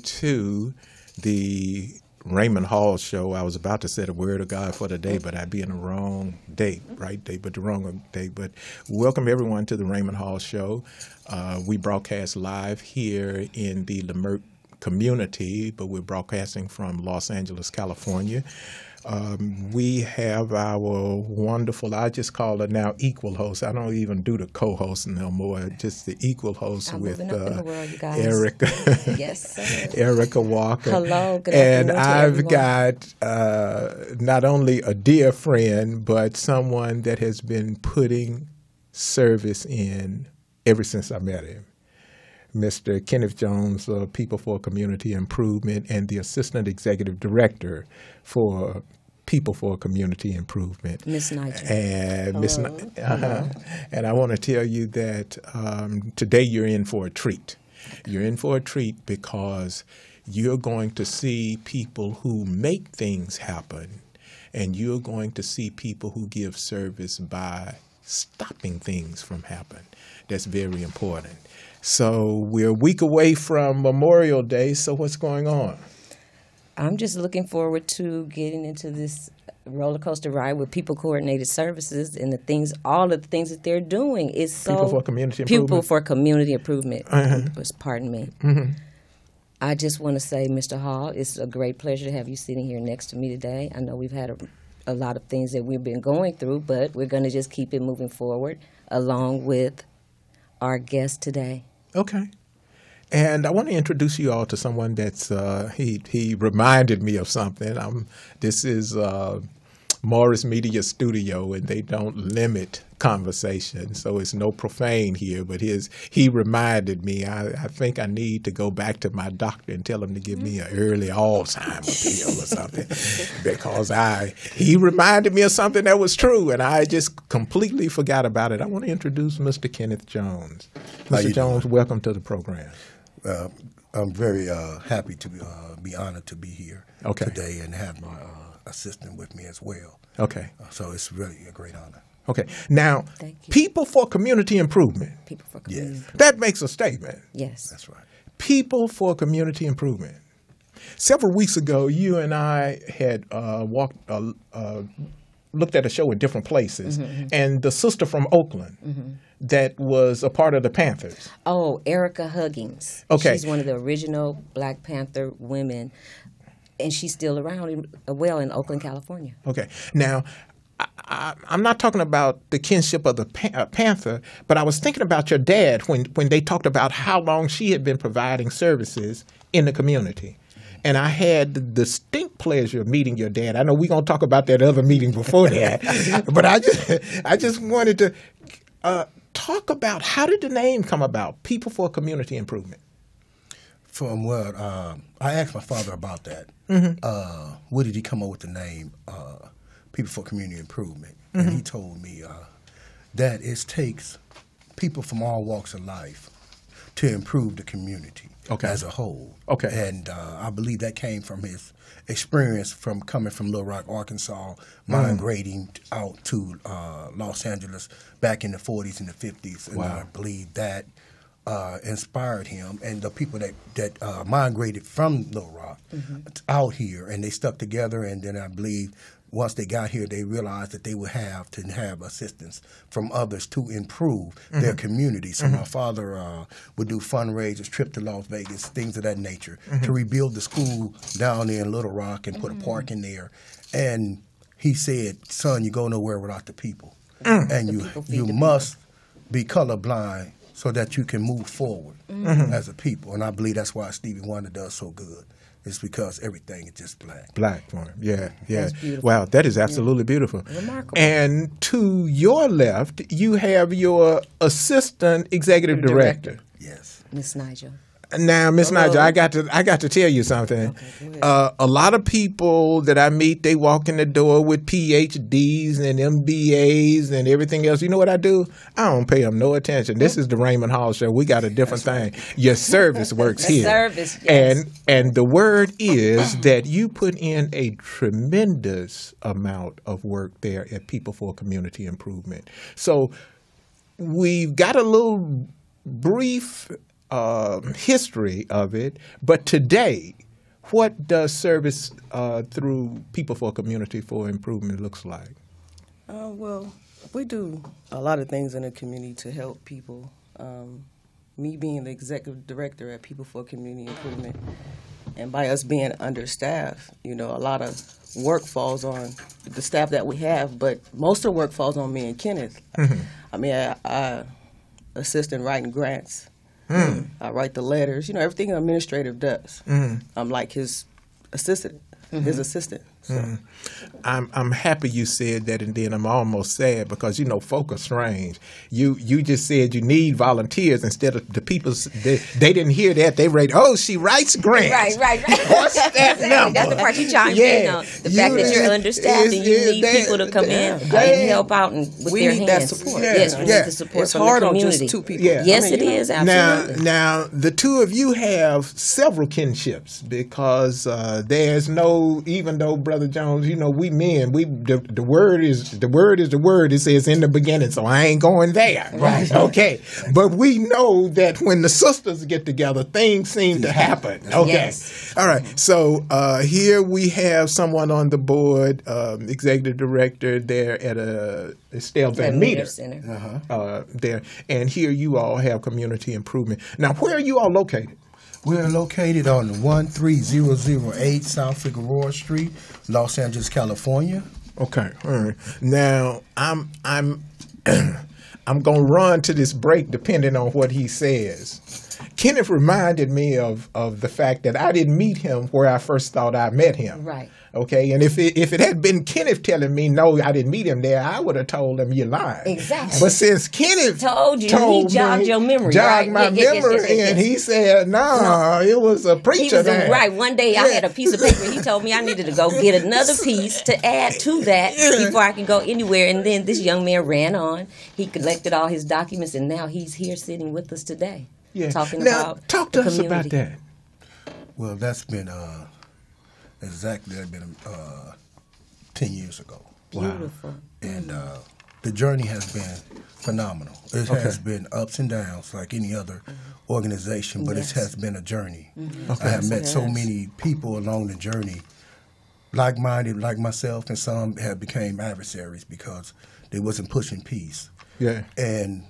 to the Raymond Hall show. I was about to say the word of God for the day, but I'd be in the wrong date, right date, but the wrong date. But welcome everyone to the Raymond Hall show. We broadcast live here in the Lemert community, but we're broadcasting from Los Angeles, California. We have our wonderful, I just call her now equal host. I don't even do the co-host no more, just the equal host with Errecca. Yes, sir. Errecca Walker. Hello, good and afternoon to I've got not only a dear friend, but someone that has been putting service in ever since I met him. Mr. Kenneth Jones, People for Community Improvement, and the Assistant Executive Director for People for Community Improvement. Miss Nigel. And and I want to tell you that today you're in for a treat. You're in for a treat because you're going to see people who make things happen, and you're going to see people who give service by stopping things from happening. That's very important. So we're a week away from Memorial Day, so what's going on? I'm just looking forward to getting into this roller coaster ride with People Coordinated Services and all of the things that they're doing. Is so People for Community Improvement? People for Community Improvement, pardon me. Mm-hmm. I just want to say, Mr. Hall, it's a great pleasure to have you sitting here next to me today. I know we've had a lot of things that we've been going through, but we're going to just keep it moving forward along with our guest today. Okay. And I want to introduce you all to someone that's, he reminded me of something. This is Morris Media Studio, and they don't limit conversation, so it's no profane here, but he reminded me, I think I need to go back to my doctor and tell him to give me an early Alzheimer's pill or something, because he reminded me of something that was true, and I just completely forgot about it. I want to introduce Mr. Kenneth Jones. Mr. Jones, welcome to the program. I'm very happy to be honored to be here today and have my assistant with me as well. Okay. So it's really a great honor. Okay. Now, People for Community Improvement. People for Community Improvement. That makes a statement. Yes. That's right. People for Community Improvement. Several weeks ago, you and I had looked at a show in different places, and the sister from Oakland that was a part of the Panthers. Oh, Erica Huggins. Okay. She's one of the original Black Panther women, and she's still around in Oakland, California. Okay. Now, I'm not talking about the kinship of the Panther, but I was thinking about your dad when they talked about how long she had been providing services in the community. And I had the distinct pleasure of meeting your dad. I know we're going to talk about that other meeting before that, but I just wanted to talk about, how did the name come about, People for Community Improvement? From what I asked my father about that. Where did he come up with the name People for Community Improvement? And he told me that it takes people from all walks of life to improve the community as a whole. Okay. And I believe that came from his experience from coming from Little Rock, Arkansas, migrating out to Los Angeles back in the 40s and the 50s. And I believe that inspired him, and the people that migrated from Little Rock out here, and they stuck together. And then I believe once they got here, they realized that they would have to have assistance from others to improve their community. So my father would do fundraisers, trip to Las Vegas, things of that nature, to rebuild the school down there in Little Rock and put a park in there. And he said, "Son, you go nowhere without the people, and you must be colorblind so that you can move forward as a people." And I believe that's why Stevie Wonder does so good. It's because everything is just black. Black for him, yeah. Wow, that is absolutely beautiful. Remarkable. And to your left, you have your Assistant Executive Director. Yes. Miss Nigel. Now, Miss Nigel, I got to tell you something. Okay, a lot of people that I meet, they walk in the door with PhDs and MBAs and everything else. You know what I do? I don't pay them no attention. This is the Raymond Hall show. We got a different thing. Your service works here. Service, yes. And the word is that you put in a tremendous amount of work there at People for Community Improvement. So we've got a little brief history of it, but today, what does service through People for Community for Improvement looks like? Well, we do a lot of things in the community to help people. Me being the executive director at People for Community Improvement, and by us being understaffed, a lot of work falls on the staff that we have, but most of the work falls on me and Kenneth. Mm-hmm. I mean, I assist in writing grants. Mm. I write the letters. Everything an administrative does. Mm. I'm like his assistant, his assistant. So. Mm. I'm happy you said that, and then I'm almost sad because folk are strange. You just said you need volunteers instead of the people. They didn't hear that. They read, "Oh, she writes grants." Right. What's that number? That's the part you chimed in on. The fact that you're understaffed and you need people to come in and help out with we their need hands. that support. Yes, we need the support it's from hard the on community. just two people. Yeah. Yes, it is. Absolutely. Now, the two of you have several kinships because there's no. Even though Brother Jones, we men, the word is the word. It says in the beginning, so I ain't going there. Right. Okay. But we know that when the sisters get together, things seem to happen. Okay. Yes. All right. So here we have someone on the board, executive director there at Estelle Van Meter Center. there, and here you all have community improvement. Now, where are you all located? We're located on the 13008 South Figueroa Street, Los Angeles, California. Okay. All right. Now I'm I'm gonna run to this break depending on what he says. Kenneth reminded me of the fact that I didn't meet him where I first thought I met him. Right. Okay, and if it had been Kenneth telling me no, I didn't meet him there, I would have told him you're lying. Exactly. But since Kenneth told he jogged your memory, jogged right? my memory, Yes. and he said, "No, it was a preacher." He was there. right. One day I had a piece of paper. He told me I needed to go get another piece to add to that before I could go anywhere. And then this young man ran on. He collected all his documents, and now he's here sitting with us today, talking about talk to the us about community. that. Well, that's been exactly 10 years ago. Beautiful. And the journey has been phenomenal. It has been ups and downs like any other organization, but it has been a journey. I have met so many people along the journey, like-minded, like myself, and some have became adversaries because they wasn't pushing peace. Yeah. And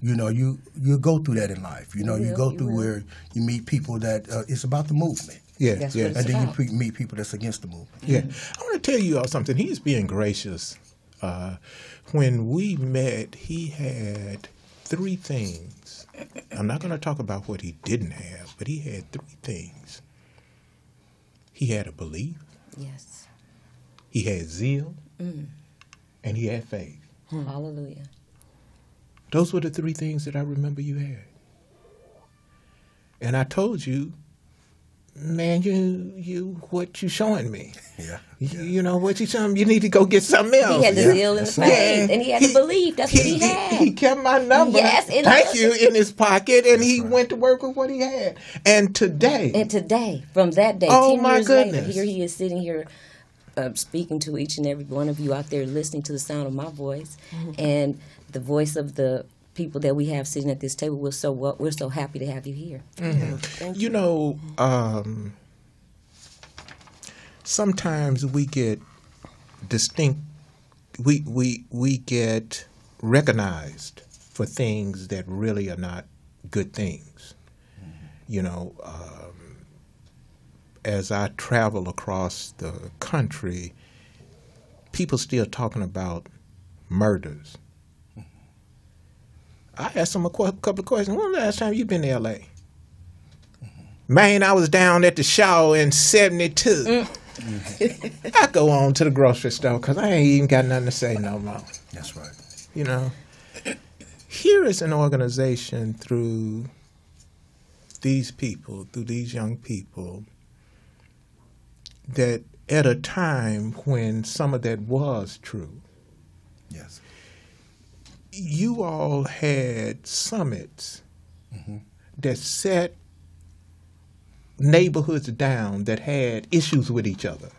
you go through that in life. You go through where you meet people that it's about the movement. Yeah, That's yeah. what And it's then about. you meet people that's against the movement. Yeah. I want to tell you all something. He's being gracious. When we met, he had three things. I'm not going to talk about what he didn't have, but he had three things. He had a belief, Yes. he had zeal, and he had faith. Hallelujah. Those were the three things that I remember you had. And I told you, man, you what you showing me? Yeah. You know what you showing me? You need to go get something else. He had the zeal and the That's right. faith, and he had the belief. That's what he had. He kept my number. Yes, thank you, in his pocket, and he went to work with what he had. And today, From that day, Oh, 10 my years later, goodness. here he is sitting here speaking to each and every one of you out there listening to the sound of my voice and the voice of the people that we have sitting at this table. We're so happy to have you here. Thank you. Sometimes we get distinct. We get recognized for things that really are not good things. As I travel across the country, people still talking about murders. I asked them a couple of questions. When was the last time you been to L.A.? Man, I was down at the Shaw in 72. I go on to the grocery store because I ain't even got nothing to say no more. That's right. Here is an organization through these people, through these young people, that at a time when some of that was true, Yes. you all had summits that set neighborhoods down that had issues with each other.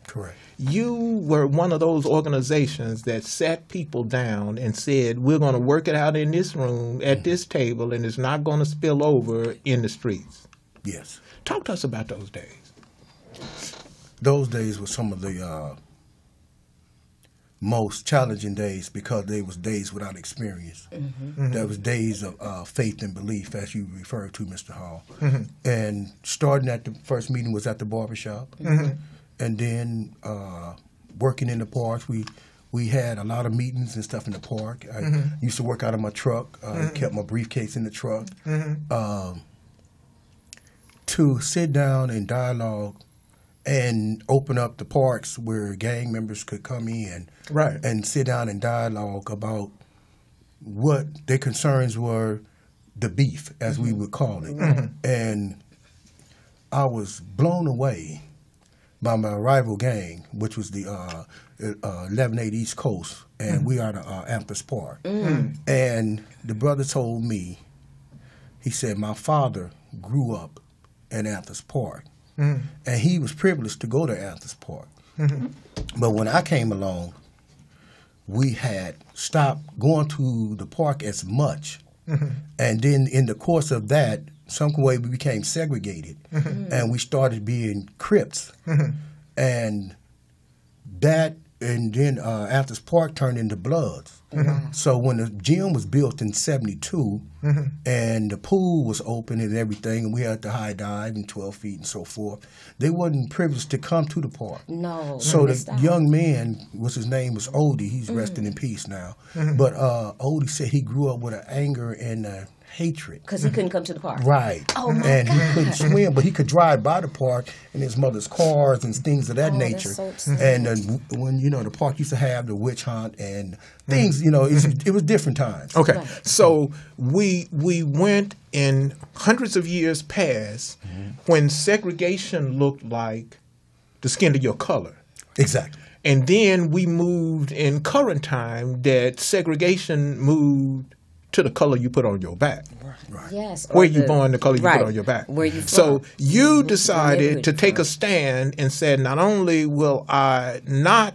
Correct. you were one of those organizations that sat people down and said, we're going to work it out in this room at this table, and it's not going to spill over in the streets. Yes. Talk to us about those days. Those days were some of the most challenging days because they was days without experience. There was days of faith and belief, as you referred to, Mr. Hall. And starting at the first meeting was at the barbershop. And then working in the parks, we had a lot of meetings and stuff in the park. I used to work out of my truck, kept my briefcase in the truck. To sit down and dialogue and open up the parks where gang members could come in and sit down and dialogue about what their concerns were, the beef, as we would call it. And I was blown away by my rival gang, which was the 1180 East Coast, and we are at Anthers Park. And the brother told me, he said, my father grew up in Anthers Park. And he was privileged to go to Anthers Park. But when I came along, we had stopped going to the park as much. And then in the course of that, some way we became segregated. And we started being Crips. And that, and then Anthers Park turned into Bloods. So when the gym was built in 72 and the pool was open and everything, and we had the high dive and 12 feet and so forth, they wasn't privileged to come to the park. No. So the young man, his name was Odie, he's resting in peace now, but Odie said he grew up with an anger and a hatred. Because he couldn't come to the park. Right. Oh, my and God. he couldn't swim, but he could drive by the park in his mother's cars and things of that nature. That's so And when, the park used to have the witch hunt and things, it was different times. Okay. So we went in hundreds of years past when segregation looked like the skin of your color. Exactly. And then we moved in current time that segregation moved to the color you put on your back. Right. Yes. Where you born, the color you put on your back. Where you from. So you decided to take a stand and said, not only will I not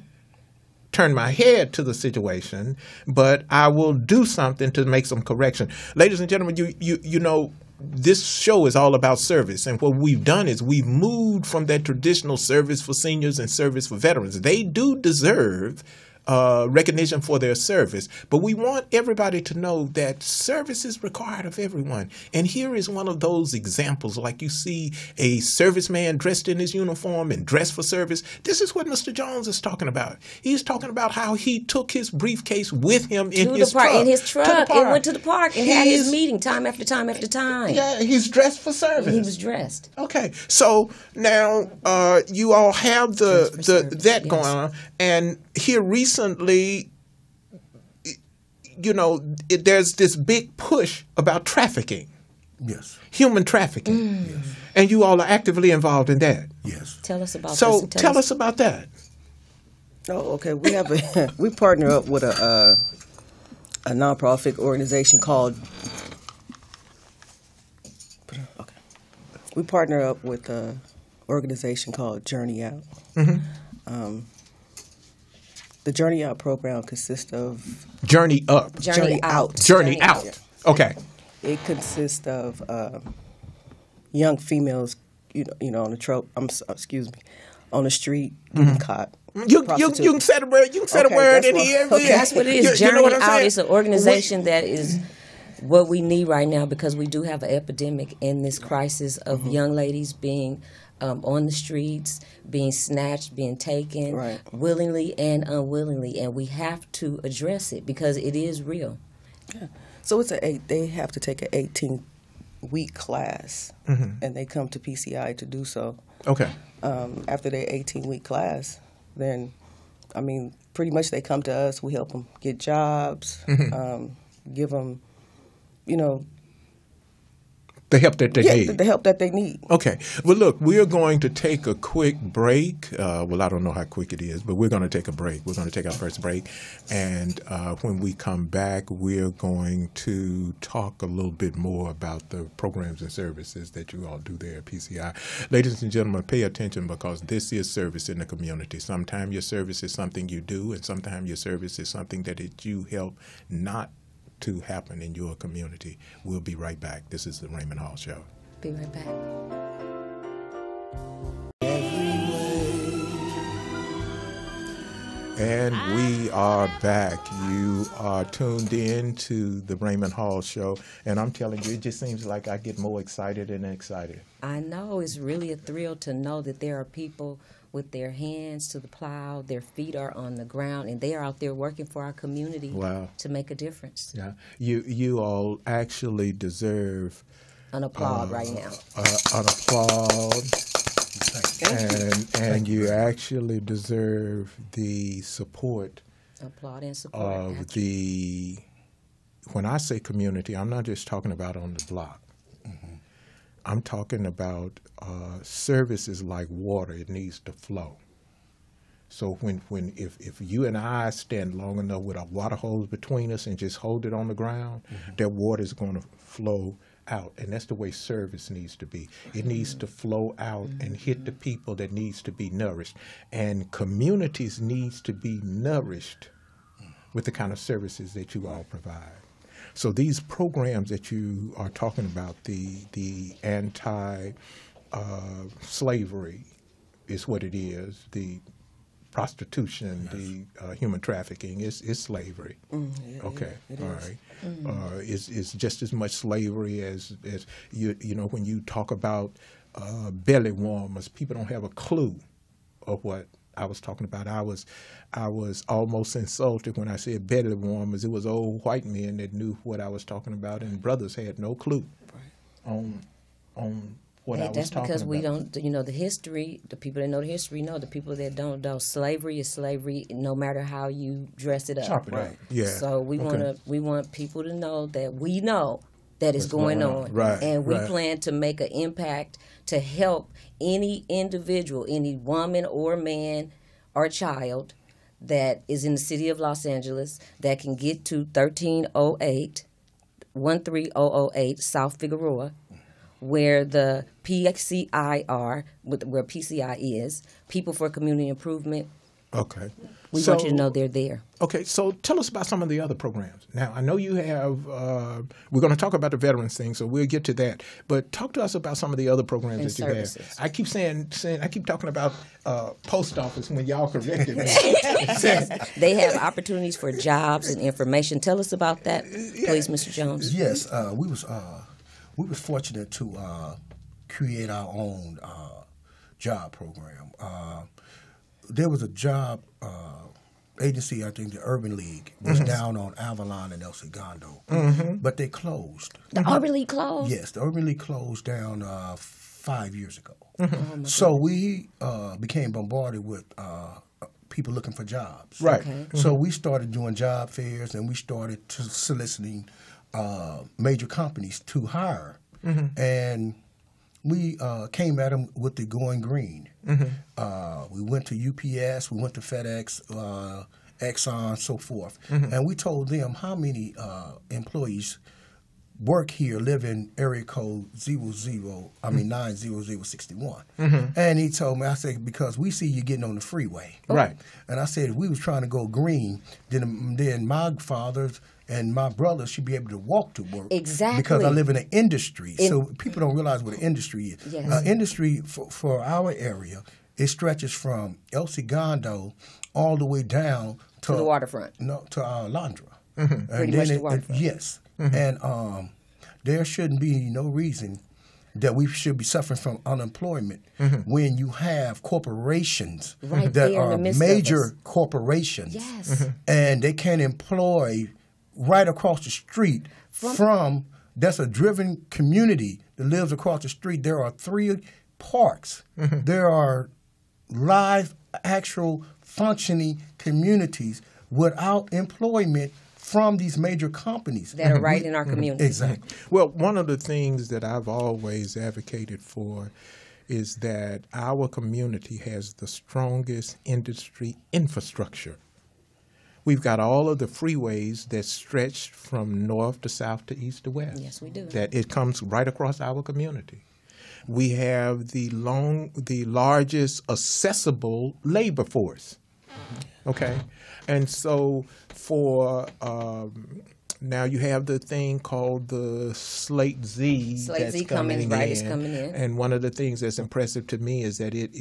turn my head to the situation, but I will do something to make some correction. Ladies and gentlemen, you know, this show is all about service, and what we've done is we've moved from that traditional service for seniors and service for veterans. They do deserve recognition for their service, but we want everybody to know that service is required of everyone. And here is one of those examples, like you see a serviceman dressed in his uniform and dressed for service. This is what Mr. Jones is talking about. He's talking about how he took his briefcase with him in his truck. In his truck, and went to the park and had his meeting time after time after time. Yeah, he's dressed for service. He was dressed. Okay, so now you all have that going on, and here recently, there's this big push about trafficking. Yes. Human trafficking. Yes. And you all are actively involved in that. Yes. Tell us about So this. tell us about that. Oh, okay. We have we partner up with a nonprofit organization called. Okay. We partner up with an organization called Journey Out. The Journey Out program consists of Journey Up. Journey Out. Journey Out. Yeah. Okay. It consists of young females, on on the street getting caught. You can say the word. You can say the word in here. Okay. That's what it is. You know Journey what I'm Out saying? is an organization that is what we need right now, because we do have an epidemic in this crisis of young ladies being on the streets, being snatched, being taken willingly and unwillingly, and we have to address it because it is real. Yeah. So they have to take an 18-week class, and they come to PCI to do so. Okay. After their 18-week class, then, pretty much they come to us. We help them get jobs, give them, The help that they need. The help that they need. Okay. Well, look, we are going to take a quick break. Well, I don't know how quick it is, but we're going to take a break. We're going to take our first break. And when we come back, we're going to talk a little bit more about the programs and services that you all do there at PCI. Ladies and gentlemen, pay attention, because this is service in the community. Sometimes your service is something you do, and sometimes your service is something that you help not to happen in your community. We'll be right back. This is the Raymond Hall Show. Be right back. And we are back. You are tuned in to the Raymond Hall Show, and I'm telling you, it just seems like I get more excited and excited. I know. It's really a thrill to know that there are people with their hands to the plow, their feet are on the ground, and they are out there working for our community. Wow. To make a difference. Yeah, you all actually deserve An applaud right now. an applaud, and you actually deserve the support Applaud and support. of the. When I say community, I'm not just talking about on the block. I'm talking about services like water. It needs to flow. So if you and I stand long enough with a water hose between us and just hold it on the ground, that water is going to flow out. And that's the way service needs to be. It needs to flow out and hit the people that needs to be nourished. And communities needs to be nourished with the kind of services that you all provide. So these programs that you are talking about, the anti-slavery is what it is. The prostitution, the human trafficking is slavery. Okay, all right. It's just as much slavery as you know. When you talk about belly warmers, people don't have a clue of what I was talking about. I was almost insulted when I said belly warmers. It was old white men that knew what I was talking about, and brothers had no clue on what I was that's talking because about. we don't, the history, the people that know the history know. The people that don't know, slavery is slavery, no matter how you dress it up. Chop it up. Yeah. So we want people to know that we know that is going on. Right, and we right. plan to make an impact to help any individual, any woman or man or child that is in the city of Los Angeles that can get to 13008 South Figueroa, where the PCI are, where PCI is, People for Community Improvement. Okay. We want you to know they're there. Okay, so tell us about some of the other programs. Now, I know you have, we're going to talk about the veterans thing, so we'll get to that. But talk to us about some of the other programs And that you services. have. I keep I keep talking about post office when y'all corrected me. They have opportunities for jobs and information. Tell us about that, please, Mr. Jones. Yes, we was fortunate to create our own job program. There was a job agency, I think the Urban League, was down on Avalon and El Segundo, but they closed. The Urban League closed? Yes, the Urban League closed down 5 years ago. So we became bombarded with people looking for jobs. Right. Okay. So we started doing job fairs, and we started soliciting major companies to hire. And we came at them with the going green. We went to UPS, we went to FedEx, Exxon, so forth. And we told them how many employees work here, live in area code 90061. And he told me, I said, because we see you getting on the freeway. Right. And I said, if we was trying to go green, then my fathers and my brothers should be able to walk to work. Exactly. Because I live in an industry. So people don't realize what an industry is. Yes. Industry for our area, it stretches from El Segundo all the way down To the waterfront. No, to Alondra. Pretty much the waterfront. Yes. And there shouldn't be no reason that we should be suffering from unemployment when you have corporations Right that there in are the midst of major us. corporations. Yes. And they can employ right across the street from that's a driven community that lives across the street. There are 3 parks. There are live, actual, functioning communities without employment from these major companies that are right in our community. Exactly. Well, one of the things that I've always advocated for is that our community has the strongest industry infrastructure. We've got all of the freeways that stretch from north to south to east to west. Yes, we do. That it comes right across our community. We have the largest accessible labor force. Okay, and so for now you have the thing called the Slate Z. Slate Z coming right is coming in. And one of the things that's impressive to me is that it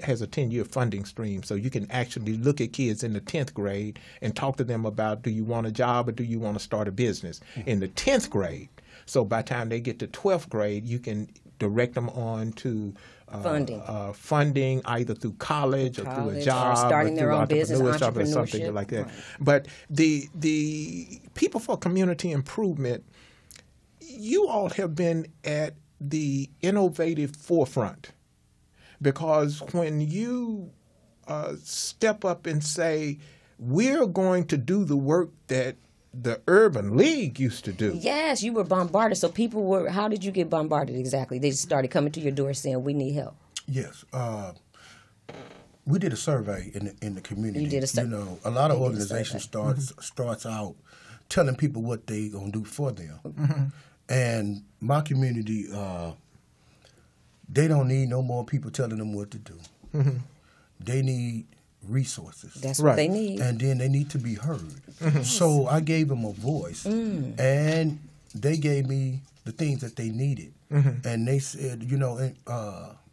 has a 10-year funding stream. So you can actually look at kids in the 10th grade and talk to them about, do you want a job or do you want to start a business? In the 10th grade. So by the time they get to 12th grade, you can direct them on to funding either through college or through a job, or starting their own business, or something like that. Right. But the People for Community Improvement, you all have been at the innovative forefront, because when you step up and say, we're going to do the work that the Urban League used to do. Yes, you were bombarded. So people were, how did you get bombarded exactly? They started coming to your door saying, we need help. Yes. We did a survey in the community. You did a survey. You know, a lot of organizations starts out telling people what they going to do for them. Mm-hmm. And my community, they don't need no more people telling them what to do. Mm-hmm. They need resources. That's right. What they need. And then they need to be heard. Mm-hmm. So I gave them a voice, and they gave me the things that they needed. Mm-hmm. And they said, you know,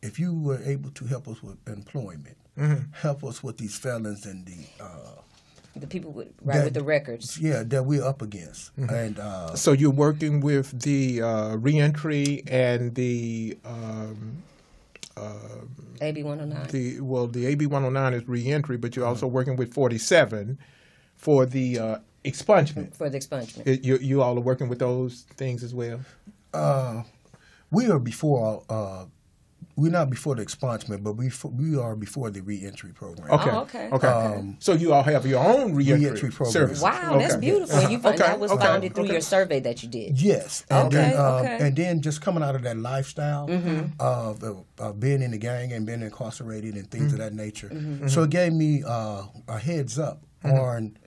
if you were able to help us with employment, help us with these felons and the people with the records. Yeah, that we're up against. Mm-hmm. And so you're working with the reentry and the AB 109. The AB 109 is reentry, but you're also working with 47 for the expungement. For the expungement. You all are working with those things as well? We are before. We're not before the expungement, but we are before the reentry program. Okay. Oh, okay. Okay. So you all have your own reentry program. Service. Wow, that's beautiful. And that was founded through your survey that you did. Yes. And and then just coming out of that lifestyle of being in the gang and being incarcerated and things of that nature. Mm-hmm. So it gave me a heads up on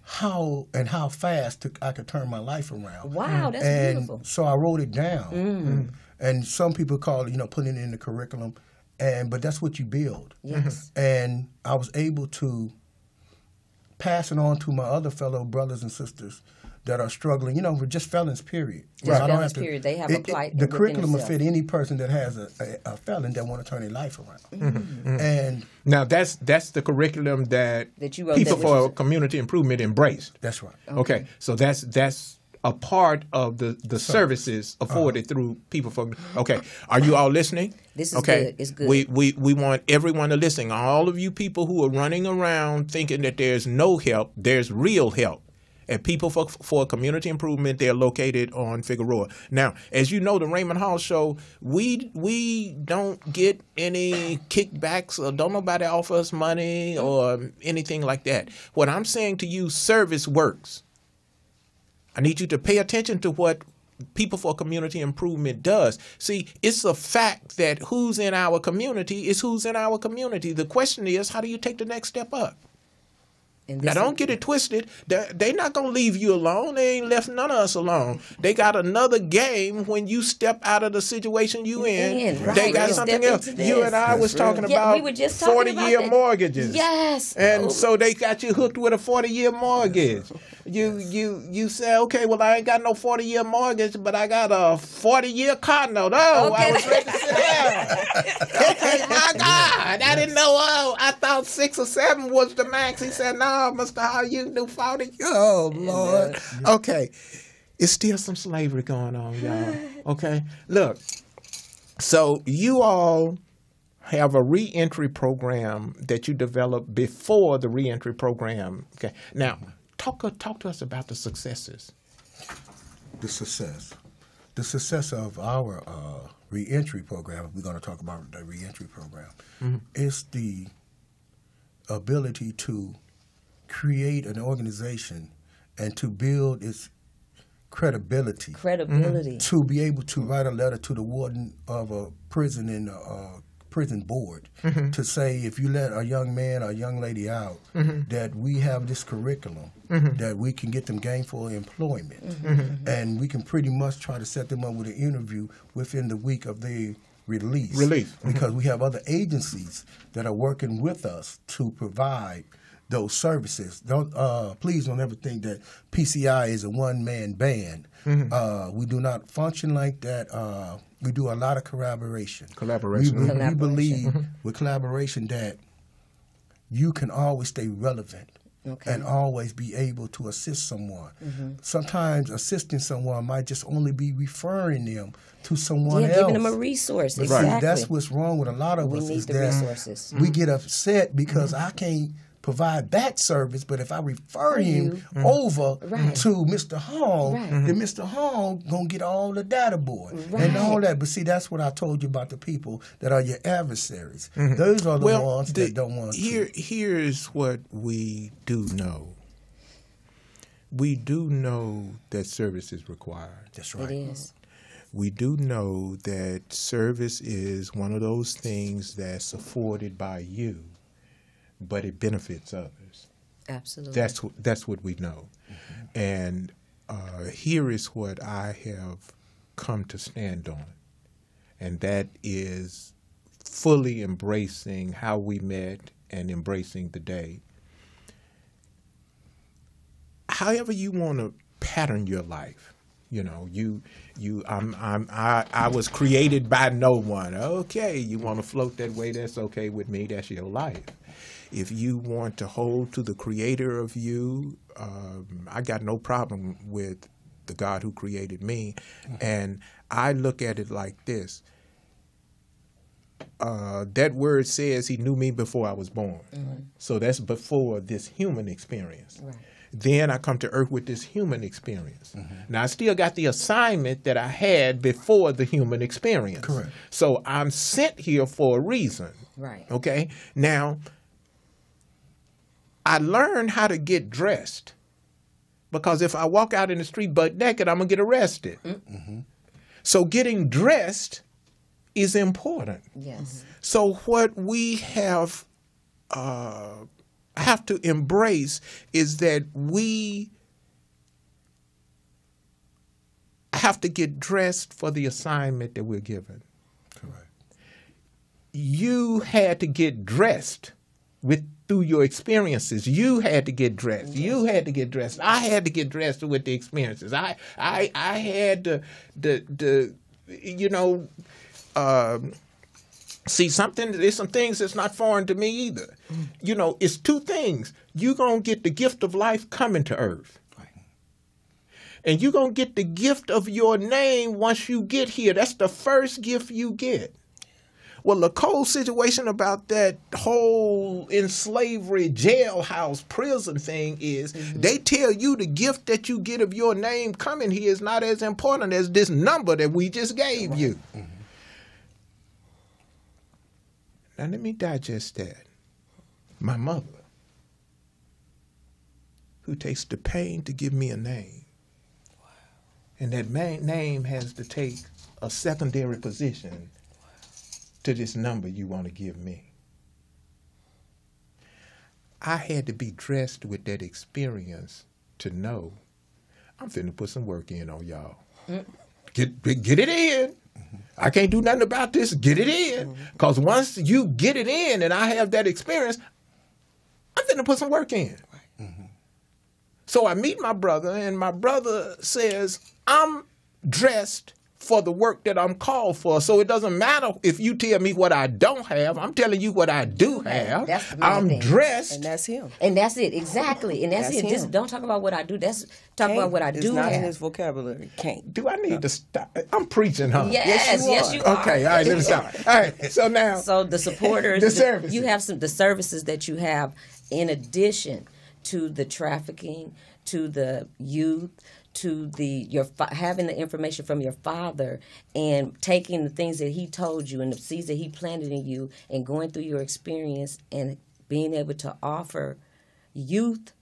how fast I could turn my life around. Wow, that's beautiful. So I wrote it down. And some people call it, putting it in the curriculum, but that's what you build. Yes. And I was able to pass it on to my other fellow brothers and sisters that are struggling, with just felons, period. Just felons, period. They have a plight. The curriculum will fit any person that has a felon that want to turn their life around. Mm-hmm. And now that's the curriculum that you wrote, People for Community Improvement embraced. That's right. Okay. So that's a part of the services afforded through People for. Okay, are you all listening? This is good. It's good. We want everyone to listen. All of you people who are running around thinking that there's no help, there's real help. At People for Community Improvement, they're located on Figueroa. Now, as you know, the Raymond Hall Show, we don't get any kickbacks, or don't nobody offer us money or anything like that. What I'm saying to you, service works. I need you to pay attention to what People for Community Improvement does. See, it's a fact that who's in our community is who's in our community. The question is, how do you take the next step up? Now, don't get it twisted. They're not going to leave you alone. They ain't left none of us alone. They got another game when you step out of the situation you in. Right. They got something else. You and I was talking about 40-year mortgages. Yes. And so they got you hooked with a 40-year mortgage. You say, okay, well, I ain't got no 40-year mortgage, but I got a 40-year car note. Oh, okay. I was ready to sit down. Okay, my God. I didn't know. I thought 6 or 7 was the max. He said, no. Mr. Hall, you do 40. Oh, Lord. Okay. It's still some slavery going on, y'all. Okay? Look, so you all have a reentry program that you developed before the reentry program. Okay. Now, talk to us about the successes. The success of our reentry program, if we're going to talk about the reentry program, is the ability to create an organization and to build its credibility. To be able to write a letter to the warden of a prison in a prison board to say, if you let a young man or a young lady out, that we have this curriculum, that we can get them gainful employment, and we can pretty much try to set them up with an interview within the week of their release. Because we have other agencies that are working with us to provide those services. Please don't ever think that PCI is a one-man band. We do not function like that. We do a lot of collaboration. We believe with collaboration that you can always stay relevant and always be able to assist someone. Sometimes assisting someone might just only be referring them to someone else. Giving them a resource. Exactly. That's what's wrong with a lot of us. We need the resources. We get upset because I can't provide that service, but if I refer him over to Mr. Hall, then Mr. Hall gonna get all the data board and all that. But see, that's what I told you about the people that are your adversaries. Those are the ones that don't want to. Here's what we do know. We do know that service is required. That's right. It is. We do know that service is one of those things that's afforded by you, but it benefits others. Absolutely. That's what we know. And here is what I have come to stand on, and that is fully embracing how we met and embracing the day. However you want to pattern your life, you know, I was created by no one. Okay, you want to float that way, that's okay with me, that's your life. If you want to hold to the creator of you, I got no problem with the God who created me. And I look at it like this. That word says he knew me before I was born. So that's before this human experience. Right. Then I come to earth with this human experience. Now, I still got the assignment that I had before the human experience. Correct. So I'm sent here for a reason. Right. Okay? Now, I learned how to get dressed because if I walk out in the street butt naked, I'm going to get arrested. So getting dressed is important. Yes. So what we have to embrace is that we have to get dressed for the assignment that we're given. Correct. You had to get dressed through your experiences. You had to get dressed. Yes. You had to get dressed. I had to get dressed with the experiences. I had the you know, see something. There's some things that's not foreign to me either. You know, it's two things. You're gonna get the gift of life coming to earth, and you're gonna get the gift of your name once you get here. That's the first gift you get. Well, the cold situation about that whole in slavery jailhouse prison thing is they tell you the gift that you get of your name coming here is not as important as this number that we just gave you. Now, let me digest that. My mother, who takes the pain to give me a name, and that name has to take a secondary position to this number you want to give me. I had to be dressed with that experience to know I'm finna put some work in on y'all. Get it in. I can't do nothing about this. Get it in. Because once you get it in and I have that experience, I'm finna put some work in. So I meet my brother, and my brother says, I'm dressed for the work that I'm called for. So it doesn't matter if you tell me what I don't have. I'm telling you what I do have. That's the I'm thing. dressed. And that's him. And that's it, exactly. And that's it. Him. Just don't talk about what I do. That's talk about what I do It's not have. in his vocabulary. Can't. Do I need to stop? I'm preaching, huh? Yes, you are. Okay, all right, let me stop. All right, so now. So the supporters, The services. you have the services that you have in addition to the trafficking, to the youth, to having the information from your father and taking the things that he told you and the seeds that he planted in you and going through your experience and being able to offer youth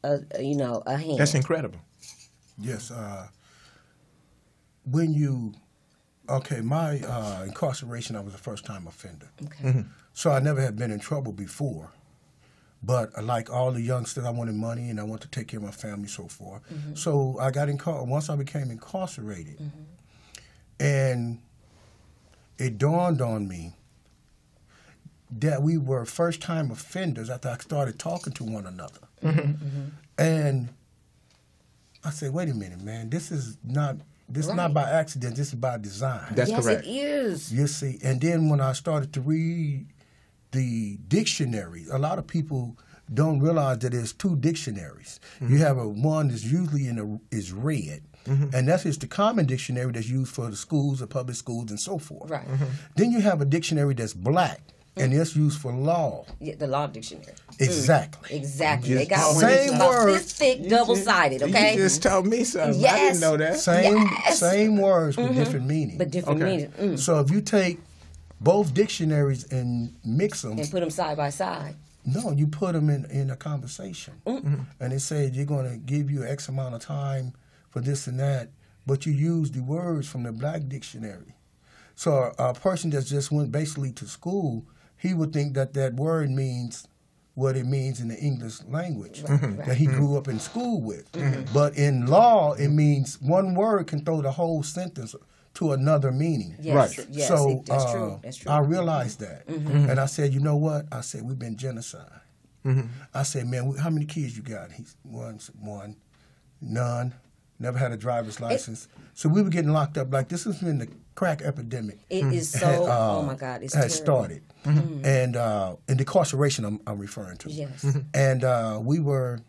a hand. That's incredible. Yes. My incarceration, I was a first-time offender. Okay. So I never had been in trouble before. But like all the youngsters, I wanted money and I wanted to take care of my family, so forth. So I got once I became incarcerated, and it dawned on me that we were first-time offenders after I started talking to one another. And I said, wait a minute, man, this is not by accident, this is by design. That's yes, correct. It is. You see, and then when I started to read the dictionary, a lot of people don't realize that there's two dictionaries. You have one that's usually is red, and that's just the common dictionary that's used for the schools, the public schools, and so forth. Right. Then you have a dictionary that's black, and it's used for law. Yeah, the law dictionary. Exactly. Exactly. They got Just- one Same that's about word. this thick, double-sided, okay? You just told me something. I Yes. didn't know that. Same words with different meanings. But different Okay. meanings. So if you take both dictionaries and mix them, And put them side by side. no, you put them in a conversation. And it said you're going to give you X amount of time for this and that, but you use the words from the black dictionary. So a person that just went basically to school, he would think that word means what it means in the English language that he grew up in school with. But in law, it means one word can throw the whole sentence to another meaning. Yes, Right. yes, So that's true. That's true. I realized that. And I said, you know what? I said, we've been genocide. I said, man, how many kids you got? He's one, none, never had a driver's license. So we were getting locked up. Like, this has been the crack epidemic. It is so, oh my God, it's had terrible. started. And the incarceration I'm referring to. Yes. And we were,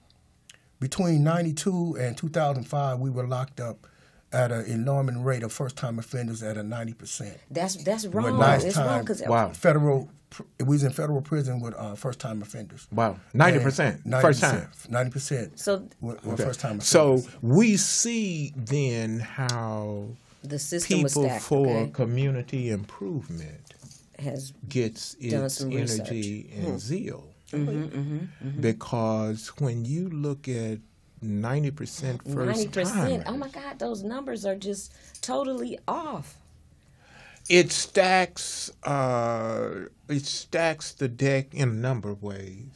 between 92 and 2005, we were locked up at an enormous rate of first-time offenders at a 90%. That's wrong. Nice It's wrong time. because Wow. We was in federal prison with first-time offenders. Wow. 90%. First time. 90%. So- were Okay. first-time So offenders. we see then how the system was people stacked. for Okay? community improvement Has gets done its some energy and zeal. Because when you look at 90% first 90%. timers, Oh my God, those numbers are just totally off. it stacks the deck in a number of ways.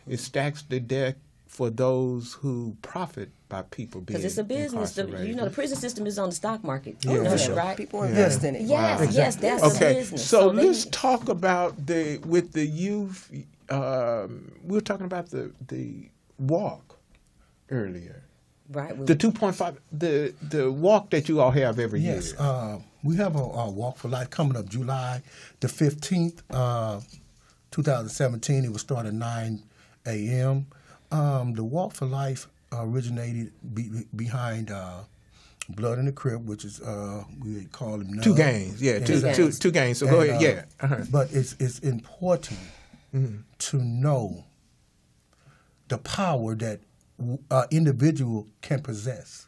It stacks the deck for those who profit by people being Because it's a business. incarcerated. The prison system is on the stock market. Yeah, You know for that, sure. right? People invest in it. Yes, yes, that's a Okay, business. so they- let's talk about with the youth. We were talking about the walk earlier. right. The 2.5, the walk that you all have every Yes, year. we have a Walk for Life coming up July the 15th, 2017. It will start at 9 a.m. The Walk for Life originated behind Blood in the Crib, which is, we call them Two gangs, yeah, two gangs. So go ahead, yeah. But it's important to know the power that an individual can possess.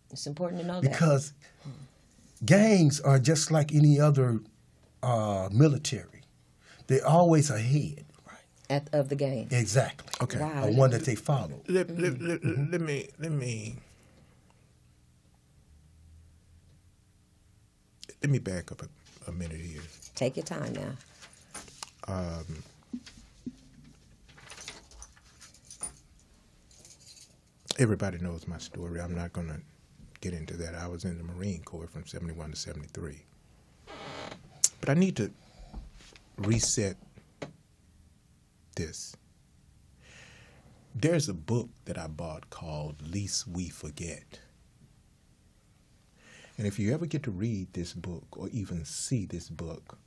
It's important to know Because gangs are just like any other military. They're always ahead. that of the game. Exactly. Okay. Wow. Or one that they follow. Let me back up a minute here. Take your time now. Everybody knows my story. I'm not going to get into that. I was in the Marine Corps from 71 to 73. But I need to reset this. There's a book that I bought called Least We Forget. And if you ever get to read this book or even see this book,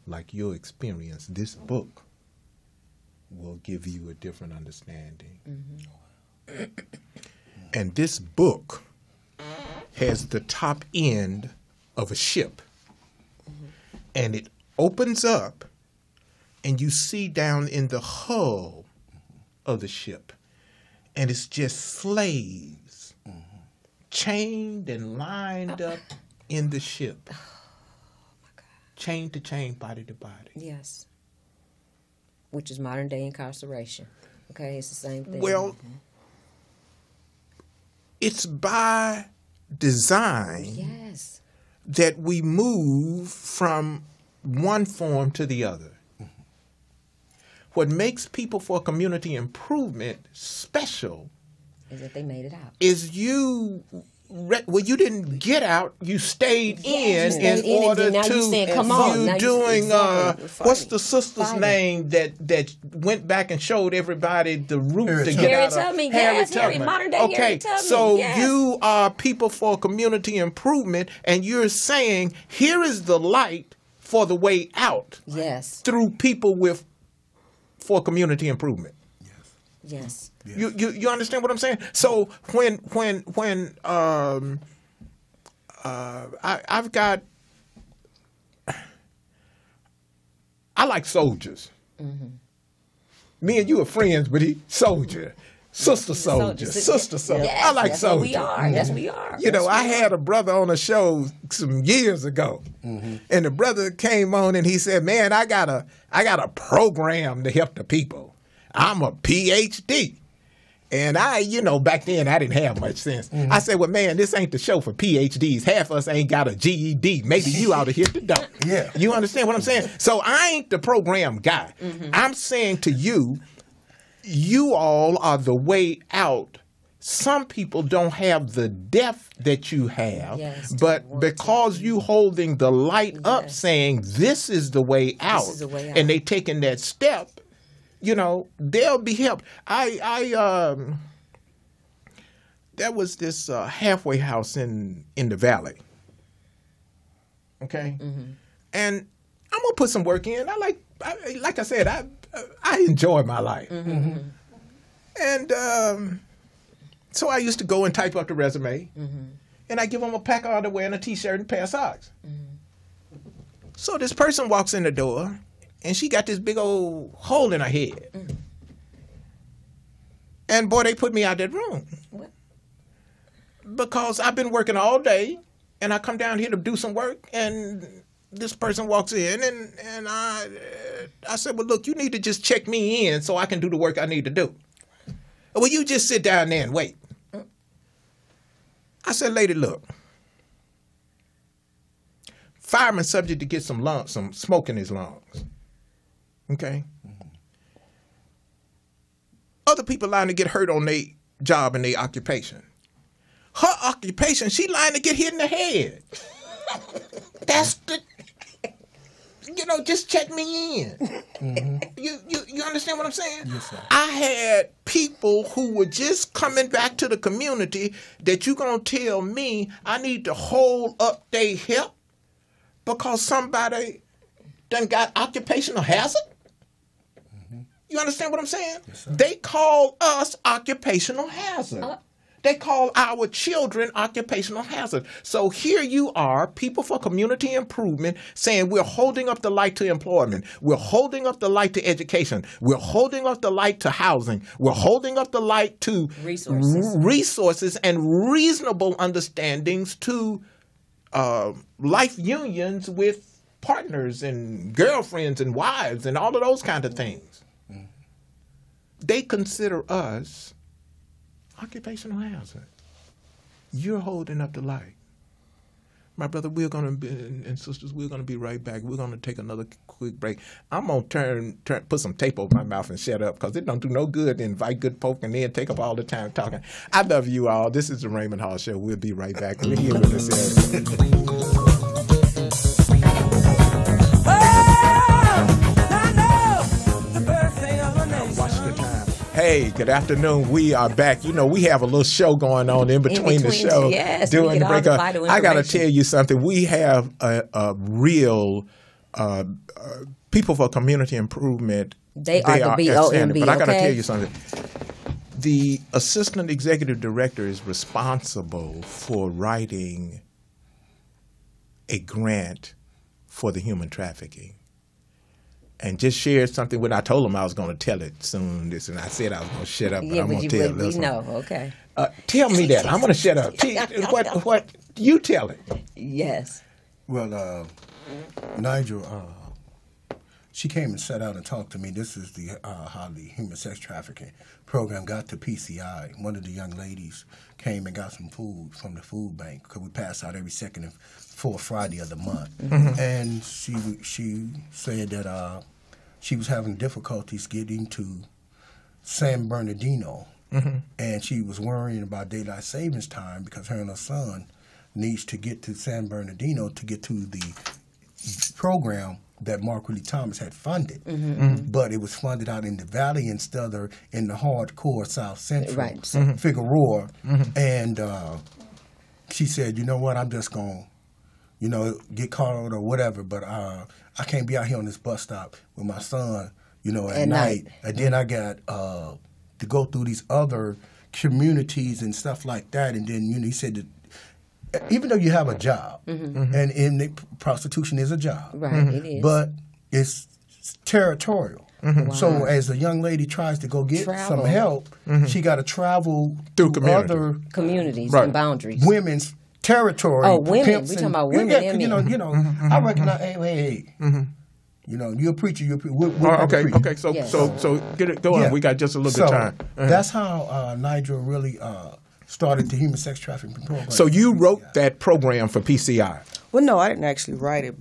like your experience, this book will give you a different understanding. And this book has the top end of a ship. And it opens up and you see down in the hull of the ship. And it's just slaves chained and lined up in the ship. Chain to chain, body to body. Yes. Which is modern day incarceration. Okay, it's the same thing. Well, it's by design yes. that we move from one form to the other. What makes People for Community Improvement special Is that they made it out. is you didn't get out, you stayed Yes, in you stayed in, order and now to you saying, come on. you Now you- doing exactly. what's the sister's Fighting. name that went back and showed everybody the route Harriet to Tubman. get out Harriet of Tubman, yes, Harriet, modern day okay, Harriet Tubman, so yes. you are People for Community Improvement, and you're saying here is the light for the way out Yes. through People for Community Improvement. Yes. You understand what I'm saying? So when I've got, I like soldiers. Mm-hmm. Me and you are friends, but he soldier, sister soldier, sister soldier. Yes, I like that's soldier. what we are. Yes, we are. You know, Yes, I we had a brother on a show some years ago, and the brother came on and he said, "Man, I got a program to help the people. I'm a PhD." And back then I didn't have much sense. I said, "Well, man, this ain't the show for PhDs. Half us ain't got a GED. Maybe you ought to hit the dope." Yeah. You understand what I'm saying? So I ain't the program guy. I'm saying to you, you all are the way out. Some people don't have the depth that you have, Yes, but because you holding the light up Yes. saying this is the way out, is the way out. and they taking that step, they'll be helped. There was this halfway house in the valley. Okay, and I'm gonna put some work in. Like I said, I enjoy my life, and so I used to go and type up the resume, and I give them a pack of underwear and a T-shirt and a pair of socks. So this person walks in the door, and she got this big old hole in her head. And boy, they put me out that room. What? Because I've been working all day, and I come down here to do some work, and this person walks in, and I said, "Well, look, you need to just check me in so I can do the work I need to do." "Well, you just sit down there and wait." I said, "Lady, look. Fireman subject to get some smoke in his lungs. Okay? Other people lying to get hurt on their job and their occupation. Her occupation, she lying to get hit in the head. That's the, just check me in." You understand what I'm saying? Yes, sir. I had people who were just coming back to the community that you gonna tell me I need to hold up their hip because somebody done got occupational hazard? You understand what I'm saying? Yes, sir. They call us occupational hazard. They call our children occupational hazard. So here you are, People for Community Improvement, saying we're holding up the light to employment. We're holding up the light to education. We're holding up the light to housing. We're holding up the light to resources and reasonable understandings to life unions with partners and girlfriends and wives and all of those kind of things. They consider us occupational hazard. You're holding up the light. My brother, we're going to and sisters, we're going to be right back. We're going to take another quick break. I'm going to put some tape over my mouth and shut up because it don't do no good to invite good folk and then take up all the time talking. I love you all. This is the Raymond Hall Show. We'll be right back. We're here with us. Hey, good afternoon. We are back. We have a little show going on in between the show. Yes, during the break. I got to tell you something. We have a real People for Community Improvement. They are the BOMB, but I got to okay? tell you something. The assistant executive director is responsible for writing a grant for the human trafficking. And just shared something when I told him I was going to tell it soon. And I said I was going to shut up, but I'm going to tell this one. No, okay. Tell me that. I'm going to shut up. What you tell it? Yes. Well, Nigel, she came and sat down and talked to me. This is the how the human sex trafficking program got to PCI. One of the young ladies came and got some food from the food bank because we pass out every second and fourth Friday of the month. And she said that she was having difficulties getting to San Bernardino, and she was worrying about daylight savings time because her and her son needs to get to San Bernardino to get to the program that Mark Ridley Thomas had funded, but it was funded out in the valley instead of in the hardcore South Central, Figueroa. And she said, you know what, I'm just going to, get caught out or whatever, but I can't be out here on this bus stop with my son, at night. And then I got to go through these other communities and stuff like that. And then, he said that even though you have a job, and prostitution is a job, it is, but it's territorial. So as a young lady tries to go get some help, she got to travel through other communities and boundaries. Women's territory. Oh, women. We're talking about women and men. I recognize, hey. You're a preacher. Okay. So get it going. We got just a little bit of time. That's how Nigel really started the human sex trafficking program. So you wrote that program for PCI? Well, no, I didn't actually write it.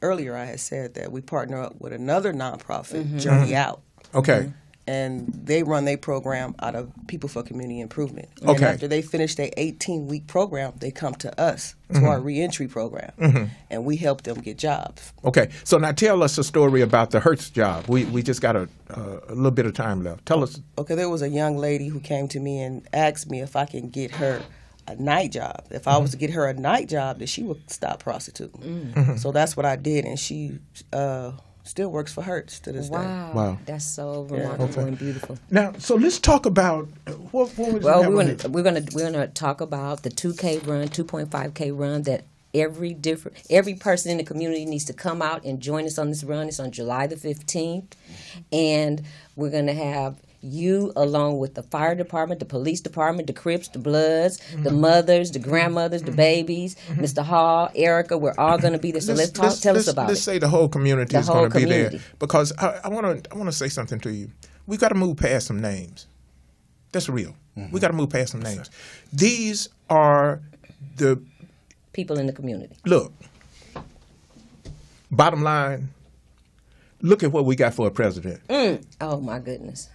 Earlier I had said that we partner up with another nonprofit, Journey Out. Okay. And they run their program out of People for Community Improvement. Okay. And after they finish their 18-week program, they come to us, to our reentry program, and we help them get jobs. Okay. So now tell us a story about the Hertz job. We just got a little bit of time left. Tell us. Okay, there was a young lady who came to me and asked me if I can get her a night job. If I was to get her a night job, then she would stop prostituting. So that's what I did, and she still works for Hertz to this day. Wow. That's so remarkable and beautiful. Now, so let's talk about what was. Well, we're gonna talk about the 2K run, 2.5K run that every person in the community needs to come out and join us on this run. It's on July the 15th, and we're gonna have you along with the fire department, the police department, the Crips, the Bloods, the mothers, the grandmothers, the babies, Mr. Hall, Errecca, we're all going to be there. So tell us about it. Let's say the whole community is going to be there. Because I want to say something to you. We got to move past some names. That's real. We got to move past some names. These are the people in the community. Look, bottom line, look at what we got for a president. Oh, my goodness.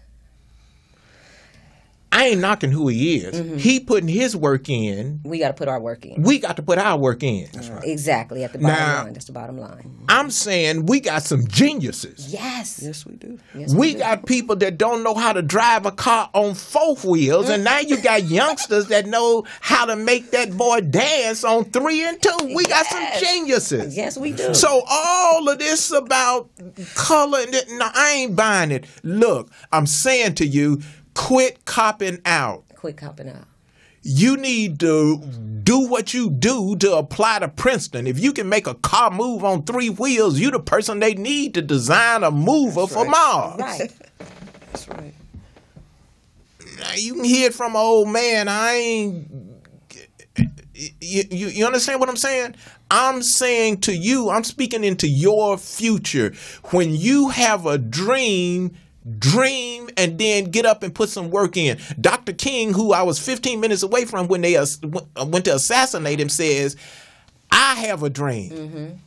I ain't knocking who he is. He putting his work in. We got to put our work in. We got to put our work in. That's right. Exactly, at the bottom line. That's the bottom line. I'm saying we got some geniuses. Yes. Yes, we do. Yes, we got people that don't know how to drive a car on 4 wheels, and now you got youngsters that know how to make that boy dance on 3 and 2. We got some geniuses. Yes, we do. So all of this about color, no, I ain't buying it. Look, I'm saying to you, quit copping out. Quit copping out. You need to do what you do to apply to Princeton. If you can make a car move on 3 wheels, you the person they need to design a mover for Mars. Right. That's right. Now, you can hear it from an old man. You understand what I'm saying? I'm saying to you, I'm speaking into your future. When you have a dream and then get up and put some work in. Dr. King, who I was 15 minutes away from when they went to assassinate him, says, I have a dream.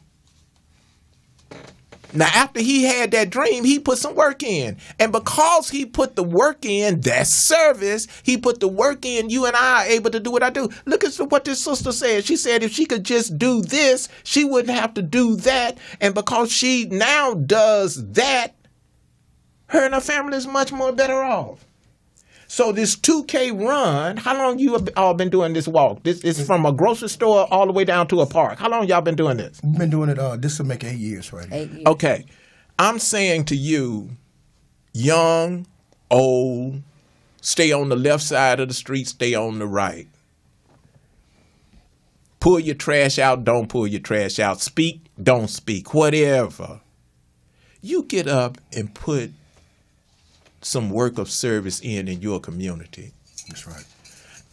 Now, after he had that dream, he put some work in. And because he put the work in, that service, he put the work in, you and I are able to do what I do. Look at what this sister said. She said if she could just do this, she wouldn't have to do that. And because she now does that, her and her family is much more better off. So this 2K run, how long you have all been doing this walk? This is from a grocery store all the way down to a park. How long y'all been doing this? We've been doing it, this will make 8 years right now. 8 years. Okay. I'm saying to you, young, old, stay on the left side of the street, stay on the right. Pull your trash out, don't pull your trash out. Speak, don't speak, whatever. You get up and put some work of service in your community. That's right.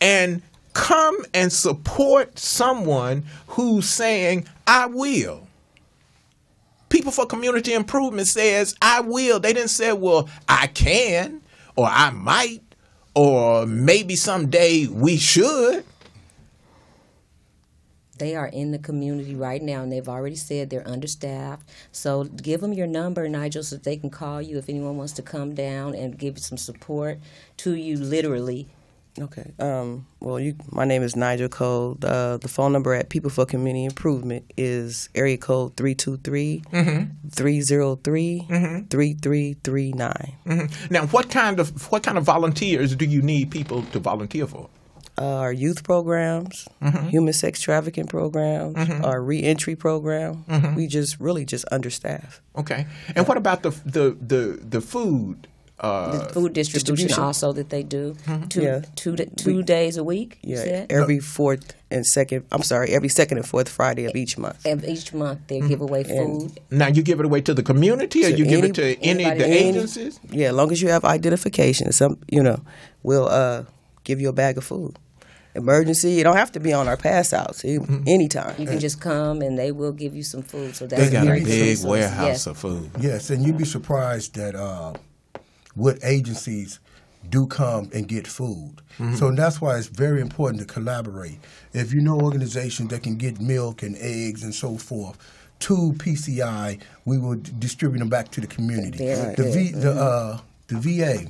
And come and support someone who's saying, I will. People for Community Improvement says, I will. They didn't say, well, I can, or I might, or maybe someday we should. They are in the community right now, and they've already said they're understaffed. So give them your number, Nigel, so they can call you if anyone wants to come down and give some support to you, literally. Okay. My name is Nigel Cole. The phone number at People for Community Improvement is area code 323-303-3339. Now, what kind of volunteers do you need people to volunteer for? Our youth programs, human sex trafficking programs, our reentry program. We just understaffed. Okay. And what about the food? The food distribution also that they do. Two days a week. Yeah, every second and fourth Friday of each month. Each month they give away food. Now you give it away to the community, or you give it to any of the agencies? Yeah, as long as you have identification, we'll give you a bag of food. Emergency, you don't have to be on our pass outs anytime. You can just come and they will give you some food. So they got a great big resource. warehouse of food. Yes, and you'd be surprised that what agencies do come and get food. So that's why it's very important to collaborate. If you know organizations that can get milk and eggs and so forth to PCI, we will distribute them back to the community. The VA,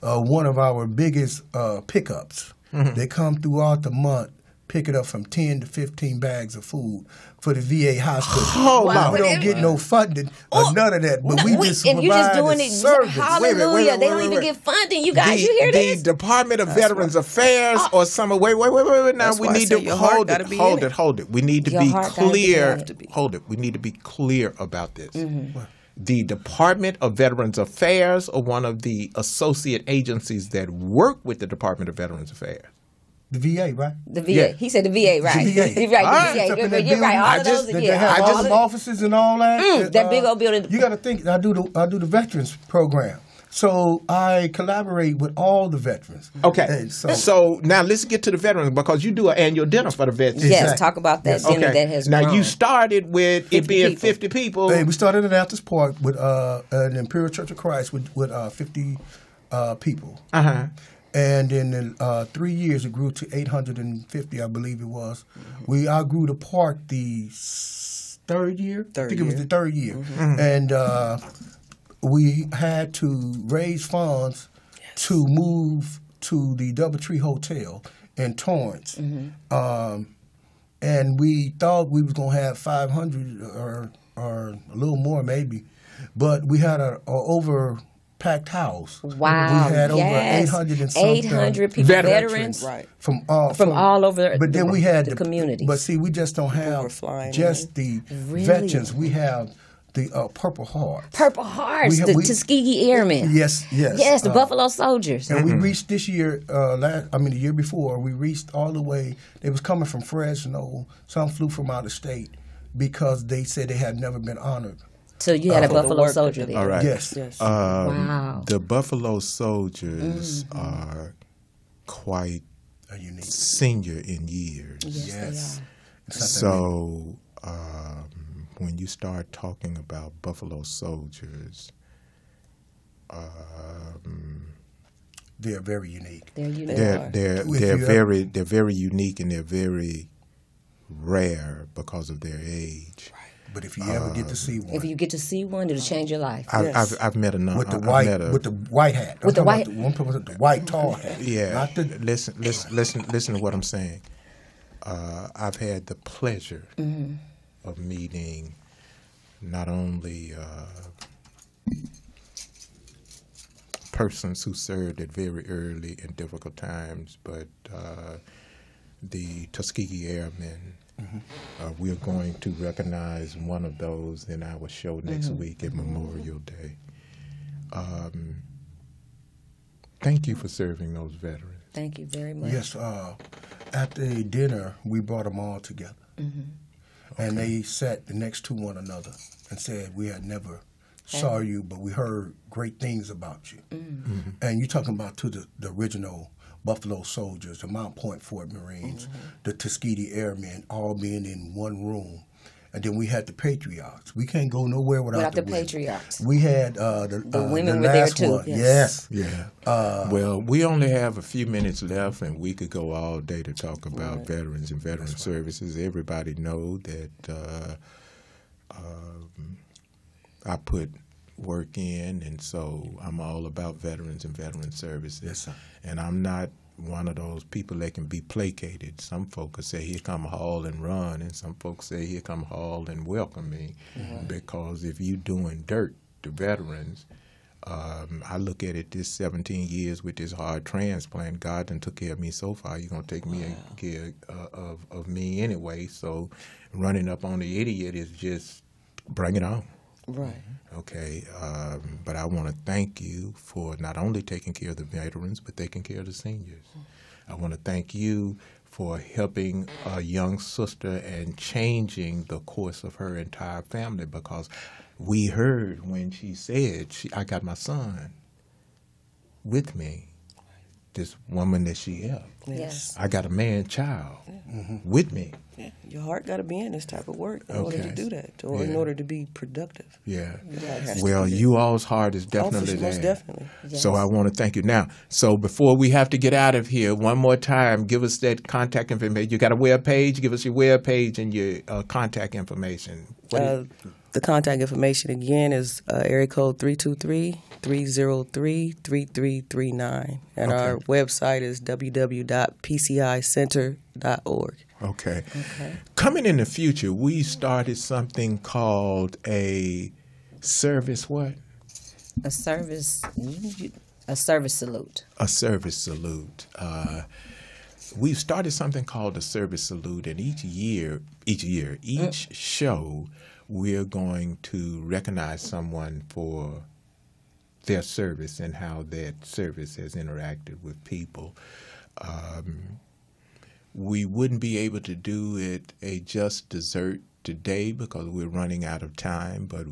one of our biggest pickups. They come throughout the month, pick it up from 10 to 15 bags of food for the VA hospital. We don't get no funding or none of that, but we just and you just doing it. service. Hallelujah! They don't even get funding. You guys, you hear this? The Department of Veterans Affairs or some. Wait. Now we need to hold it. We need to be clear. Hold it. We need to be clear about this. The Department of Veterans Affairs or one of the associate agencies that work with the Department of Veterans Affairs? The VA, right? The VA. Yeah. He said the VA, right? The VA. You're right. All of those. They have all the offices and all that. That big old building. You got to think. I do the veterans program. So I collaborate with all the veterans. Okay. So now let's get to the veterans, because you do an annual dinner for the veterans. Yes, exactly. Talk about that dinner that has now grown. You started with it being 50 people. Hey, we started at Altus Park with an Imperial Church of Christ with 50 people. And in 3 years, it grew to 850, I believe it was. We outgrew the park the third year. I think it was the third year. And we had to raise funds to move to the Doubletree Hotel in Torrance. And we thought we was going to have 500 or a little more maybe. But we had an over-packed house. Wow. We had over 800 and something. 800 people, veterans. Right. From all over but then we had the community. But see, we just don't have just the veterans. We have the Purple Hearts. Purple Hearts, the Tuskegee Airmen. Yes. Yes, the Buffalo Soldiers. And we reached this year, the year before, we reached all the way. They was coming from Fresno. Some flew from out of state because they said they had never been honored. So you had a Buffalo Soldier there. All right. Yes. Wow. The Buffalo Soldiers are quite unique. Senior in years. Yes. They are. So when you start talking about Buffalo Soldiers, they're very unique. They're unique. They're very unique, and they're very rare because of their age. Right. But if you ever get to see one, it'll change your life. I've met a number with the white hat. With the white, the white tall hat. Yeah. Listen to what I'm saying. I've had the pleasure of meeting not only persons who served at very early and difficult times, but the Tuskegee Airmen. We're going to recognize one of those in our show next week at Memorial Day. Thank you for serving those veterans. Thank you very much. Yes. At the dinner, we brought them all together. And they sat next to one another and said, we had never saw you, but we heard great things about you. And you're talking about the original Buffalo Soldiers, the Mount Point Fort Marines, the Tuskegee Airmen, all being in one room. And then we had the patriarchs. We can't go nowhere without the women. patriarchs. We had The women the were there last too. one. Yes. Yes. Yeah. Well, we only have a few minutes left, and we could go all day to talk about veterans and veteran services. Everybody know that I put work in, and so I'm all about veterans and veteran services. Yes, sir. And I'm not one of those people that can be placated. Some folks say, here come Hall and run, and some folks say, here come Hall and welcome me. Because if you doing dirt to veterans, I look at it this 17 years with this heart transplant. God done took care of me so far. You're going to take care of me anyway. So running up on the idiot is just bring it on. Right. Okay, but I want to thank you for not only taking care of the veterans, but taking care of the seniors. I want to thank you for helping a young sister and changing the course of her entire family, because we heard when she said, I got my son with me, this woman that she helped. Yes. I got a man-child with me. Yeah. Your heart got to be in this type of work in order to do that, or in Yeah. order to be productive. Yeah. Has to Well, be there. you all's heart is definitely Most there. definitely. Yes. So I want to thank you. Now, so before we have to get out of here, one more time, give us that contact information. You got a web page? Give us your web page and your contact information. The contact information again is area code 323-303-3339. And our website is www.pcicenter.org. Okay. Coming in the future, we started something called a service what? A service salute. A service salute. We've started something called a service salute, and each show, we're going to recognize someone for their service and how that service has interacted with people. We wouldn't be able to do it a just dessert today because we're running out of time, but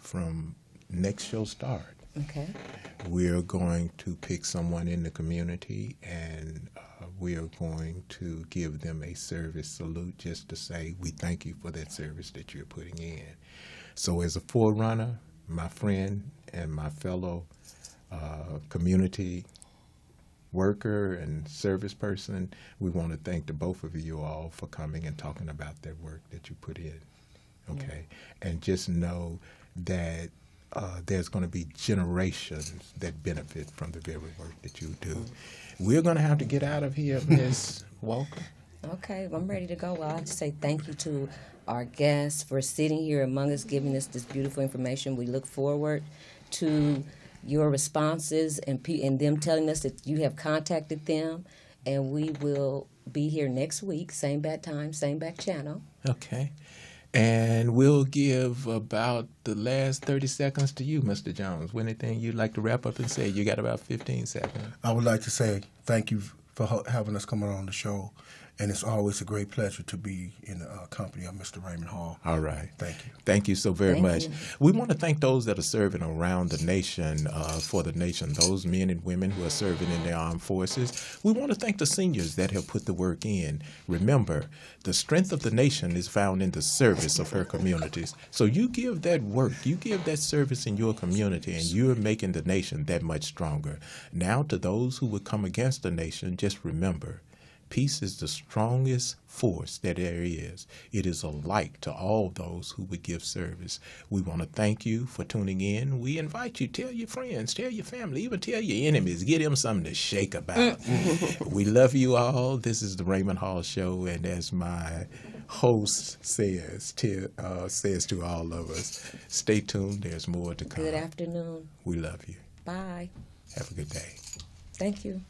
from next show start, we're going to pick someone in the community, and we are going to give them a service salute just to say we thank you for that service that you're putting in. So as a forerunner, my friend and my fellow community worker and service person, we want to thank the both of you all for coming and talking about that work that you put in. Okay? And just know that there's going to be generations that benefit from the very work that you do. We're going to have to get out of here, Ms. Walker. Okay, I'm ready to go. Well, I'll just say thank you to our guests for sitting here among us, giving us this beautiful information. We look forward to your responses and them telling us that you have contacted them, and we will be here next week, same bat time, same bat channel. Okay. And we'll give about the last 30 seconds to you, Mr. Jones. Anything you'd like to wrap up and say? You got about 15 seconds. I would like to say thank you for having us come on the show. And it's always a great pleasure to be in the company of Mr. Raymond Hall. All right. Thank you. Thank you so very much. You. We want to thank those that are serving around the nation, for the nation, those men and women who are serving in the armed forces. We want to thank the seniors that have put the work in. Remember, the strength of the nation is found in the service of her communities. So you give that work, you give that service in your community, and you're making the nation that much stronger. Now, to those who would come against the nation, just remember, peace is the strongest force that there is. It is a light to all those who would give service. We want to thank you for tuning in. We invite you, tell your friends, tell your family, even tell your enemies. Get them something to shake about. We love you all. This is the Raymond Hall Show, and as my host says to all of us, stay tuned. There's more to come. Good afternoon. We love you. Bye. Have a good day. Thank you.